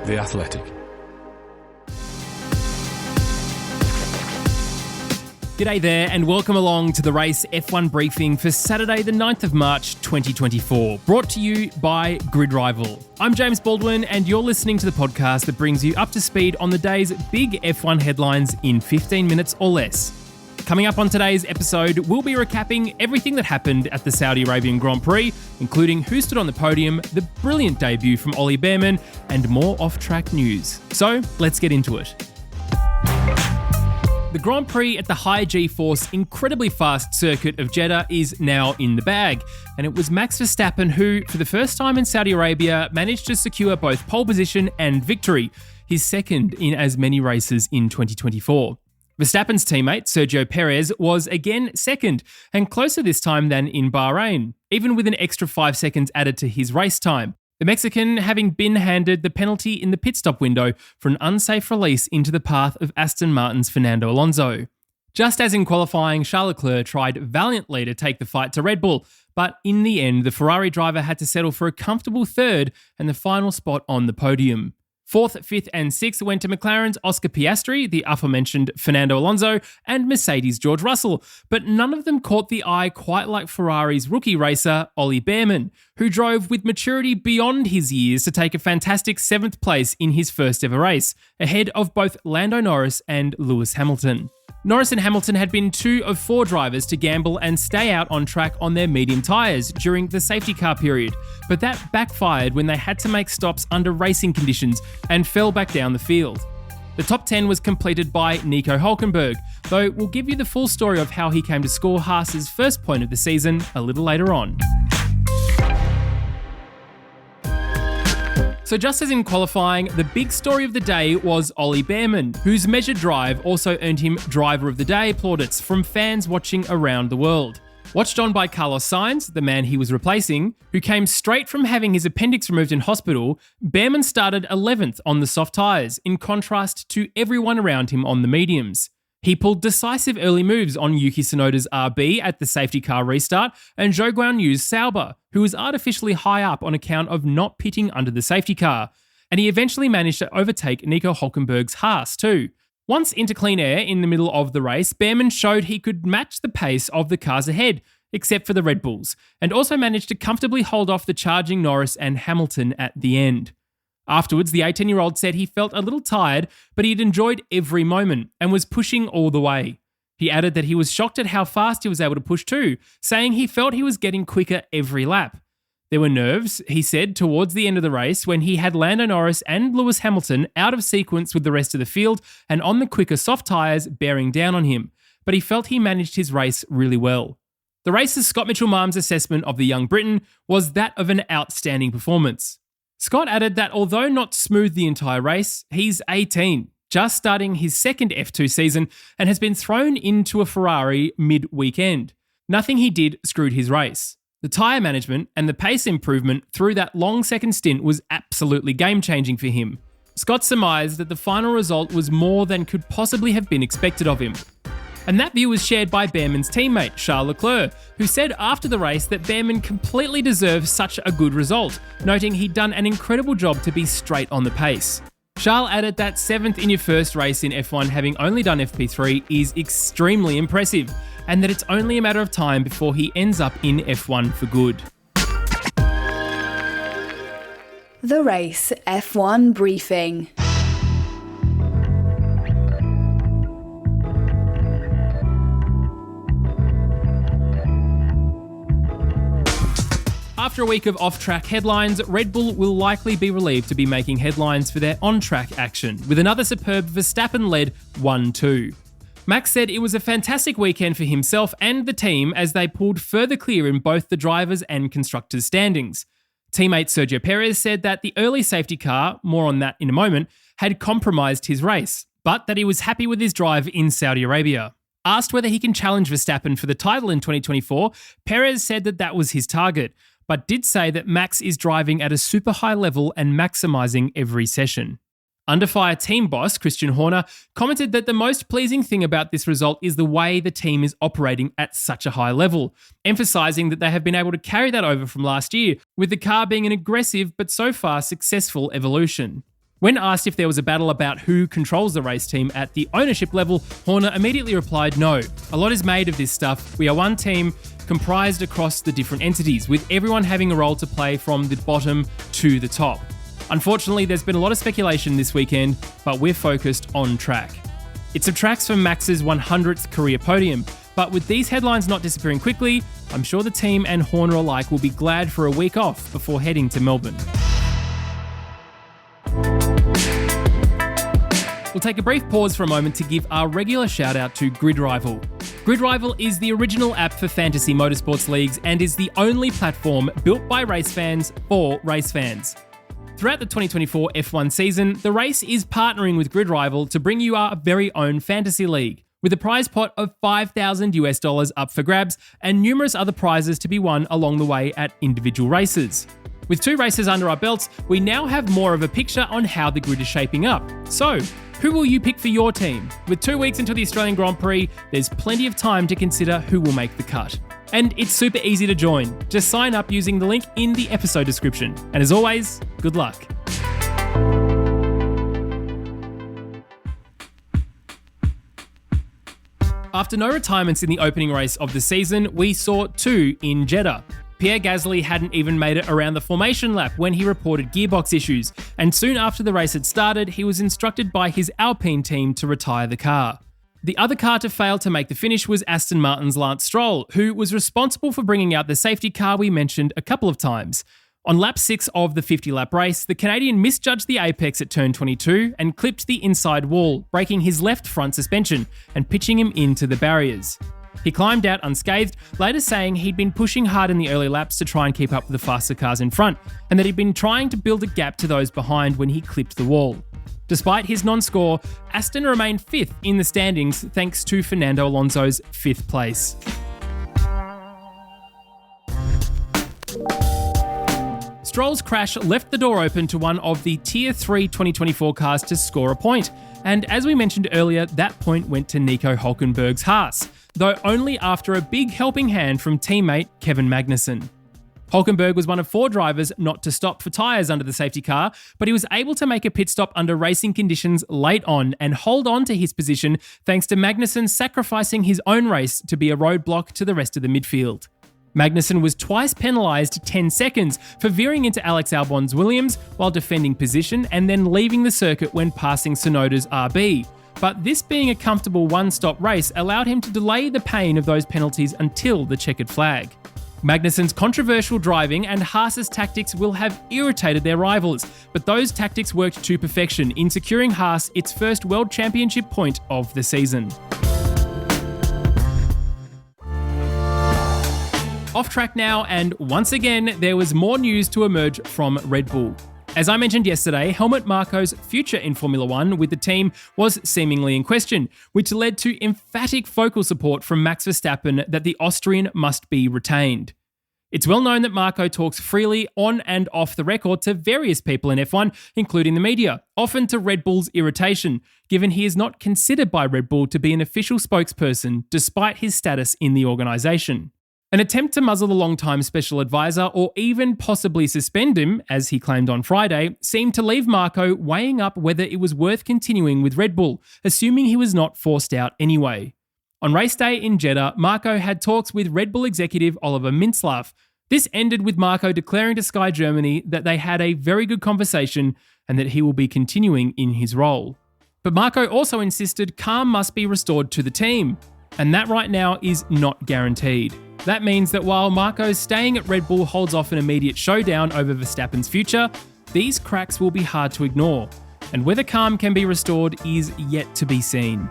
The Athletic. G'day there and welcome along to the Race F1 briefing for Saturday the 9th of March 2024, brought to you by Grid Rival. I'm James Baldwin and you're listening to the podcast that brings you up to speed on the day's big F1 headlines in 15 minutes or less. Coming up on today's episode, we'll be recapping everything that happened at the Saudi Arabian Grand Prix, including who stood on the podium, the brilliant debut from Ollie Bearman, and more off-track news. So, let's get into it. The Grand Prix at the high G-force, incredibly fast circuit of Jeddah is now in the bag, and it was Max Verstappen who, for the first time in Saudi Arabia, managed to secure both pole position and victory, his second in as many races in 2024. Verstappen's teammate, Sergio Perez, was again second, and closer this time than in Bahrain, even with an extra 5 seconds added to his race time. The Mexican having been handed the penalty in the pit stop window for an unsafe release into the path of Aston Martin's Fernando Alonso. Just as in qualifying, Charles Leclerc tried valiantly to take the fight to Red Bull, but in the end, the Ferrari driver had to settle for a comfortable third and the final spot on the podium. Fourth, fifth and sixth went to McLaren's Oscar Piastri, the aforementioned Fernando Alonso, and Mercedes' George Russell, but none of them caught the eye quite like Ferrari's rookie racer, Ollie Bearman, who drove with maturity beyond his years to take a fantastic 7th place in his first ever race, ahead of both Lando Norris and Lewis Hamilton. Norris and Hamilton had been 2 of 4 drivers to gamble and stay out on track on their medium tyres during the safety car period, but that backfired when they had to make stops under racing conditions and fell back down the field. The top 10 was completed by Nico Hülkenberg, though we'll give you the full story of how he came to score Haas's first point of the season a little later on. So just as in qualifying, the big story of the day was Ollie Bearman, whose measured drive also earned him Driver of the Day plaudits from fans watching around the world. Watched on by Carlos Sainz, the man he was replacing, who came straight from having his appendix removed in hospital, Bearman started 11th on the soft tyres, in contrast to everyone around him on the mediums. He pulled decisive early moves on Yuki Tsunoda's RB at the safety car restart and Zhou Guanyu's Sauber, who was artificially high up on account of not pitting under the safety car. And he eventually managed to overtake Nico Hülkenberg's Haas too. Once into clean air in the middle of the race, Bearman showed he could match the pace of the cars ahead, except for the Red Bulls, and also managed to comfortably hold off the charging Norris and Hamilton at the end. Afterwards, the 18-year-old said he felt a little tired, but he'd enjoyed every moment and was pushing all the way. He added that he was shocked at how fast he was able to push too, saying he felt he was getting quicker every lap. There were nerves, he said, towards the end of the race when he had Lando Norris and Lewis Hamilton out of sequence with the rest of the field and on the quicker soft tyres bearing down on him, but he felt he managed his race really well. The race's Scott Mitchell-Malm's assessment of the young Briton was that of an outstanding performance. Scott added that although not smooth the entire race, he's 18, just starting his second F2 season and has been thrown into a Ferrari mid-weekend. Nothing he did screwed his race. The tyre management and the pace improvement through that long second stint was absolutely game-changing for him. Scott surmised that the final result was more than could possibly have been expected of him. And that view was shared by Bearman's teammate, Charles Leclerc, who said after the race that Bearman completely deserved such a good result, noting he'd done an incredible job to be straight on the pace. Charles added that 7th in your first race in F1 having only done FP3 is extremely impressive, and that it's only a matter of time before he ends up in F1 for good. The Race F1 briefing. After a week of off-track headlines, Red Bull will likely be relieved to be making headlines for their on-track action, with another superb Verstappen-led 1-2. Max said it was a fantastic weekend for himself and the team as they pulled further clear in both the drivers' and constructors' standings. Teammate Sergio Perez said that the early safety car, more on that in a moment, had compromised his race, but that he was happy with his drive in Saudi Arabia. Asked whether he can challenge Verstappen for the title in 2024, Perez said that that was his target, but did say that Max is driving at a super high level and maximising every session. Under Fire team boss Christian Horner commented that the most pleasing thing about this result is the way the team is operating at such a high level, emphasising that they have been able to carry that over from last year, with the car being an aggressive but so far successful evolution. When asked if there was a battle about who controls the race team at the ownership level, Horner immediately replied, "No. A lot is made of this stuff. We are one team comprised across the different entities, with everyone having a role to play from the bottom to the top." Unfortunately, there's been a lot of speculation this weekend, but we're focused on track. It subtracts from Max's 100th career podium, but with these headlines not disappearing quickly, I'm sure the team and Horner alike will be glad for a week off before heading to Melbourne. We'll take a brief pause for a moment to give our regular shout out to Grid Rival. Grid Rival is the original app for fantasy motorsports leagues and is the only platform built by race fans for race fans. Throughout the 2024 F1 season, the race is partnering with Grid Rival to bring you our very own fantasy league, with a prize pot of $5,000 up for grabs and numerous other prizes to be won along the way at individual races. With 2 races under our belts, we now have more of a picture on how the grid is shaping up. So, who will you pick for your team? With 2 weeks until the Australian Grand Prix, there's plenty of time to consider who will make the cut. And it's super easy to join. Just sign up using the link in the episode description. And as always, good luck. After no retirements in the opening race of the season, we saw 2 in Jeddah. Pierre Gasly hadn't even made it around the formation lap when he reported gearbox issues, and soon after the race had started, he was instructed by his Alpine team to retire the car. The other car to fail to make the finish was Aston Martin's Lance Stroll, who was responsible for bringing out the safety car we mentioned a couple of times. On lap 6 of the 50-lap race, the Canadian misjudged the apex at turn 22 and clipped the inside wall, breaking his left front suspension and pitching him into the barriers. He climbed out unscathed, later saying he'd been pushing hard in the early laps to try and keep up with the faster cars in front, and that he'd been trying to build a gap to those behind when he clipped the wall. Despite his non-score, Aston remained 5th in the standings thanks to Fernando Alonso's 5th place. Stroll's crash left the door open to one of the Tier 3 2024 cars to score a point, and as we mentioned earlier, that point went to Nico Hülkenberg's Haas, though only after a big helping hand from teammate Kevin Magnussen. Hülkenberg was one of 4 drivers not to stop for tyres under the safety car, but he was able to make a pit stop under racing conditions late on and hold on to his position thanks to Magnussen sacrificing his own race to be a roadblock to the rest of the midfield. Magnussen was twice penalised 10 seconds for veering into Alex Albon's Williams while defending position and then leaving the circuit when passing Tsunoda's RB. But this being a comfortable one-stop race allowed him to delay the pain of those penalties until the checkered flag. Magnussen's controversial driving and Haas's tactics will have irritated their rivals, but those tactics worked to perfection in securing Haas its first World Championship point of the season. Off track now, and once again, there was more news to emerge from Red Bull. As I mentioned yesterday, Helmut Marko's future in Formula One with the team was seemingly in question, which led to emphatic vocal support from Max Verstappen that the Austrian must be retained. It's well known that Marko talks freely on and off the record to various people in F1, including the media, often to Red Bull's irritation, given he is not considered by Red Bull to be an official spokesperson despite his status in the organisation. An attempt to muzzle the long-time special advisor or even possibly suspend him, as he claimed on Friday, seemed to leave Marko weighing up whether it was worth continuing with Red Bull, assuming he was not forced out anyway. On race day in Jeddah, Marko had talks with Red Bull executive Oliver Mintzlaff. This ended with Marko declaring to Sky Germany that they had a very good conversation and that he will be continuing in his role. But Marko also insisted calm must be restored to the team, and that right now is not guaranteed. That means that while Marko's staying at Red Bull holds off an immediate showdown over Verstappen's future, these cracks will be hard to ignore, and whether calm can be restored is yet to be seen.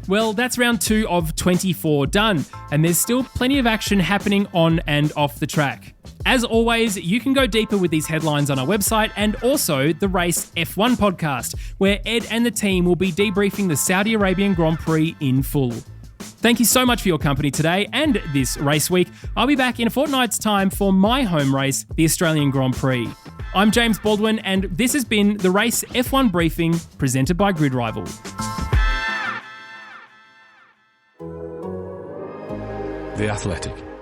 Well, that's round 2 of 24 done, and there's still plenty of action happening on and off the track. As always, you can go deeper with these headlines on our website and also the Race F1 podcast, where Ed and the team will be debriefing the Saudi Arabian Grand Prix in full. Thank you so much for your company today and this race week. I'll be back in a fortnight's time for my home race, the Australian Grand Prix. I'm James Baldwin, and this has been the Race F1 briefing presented by Grid Rival. The Athletic.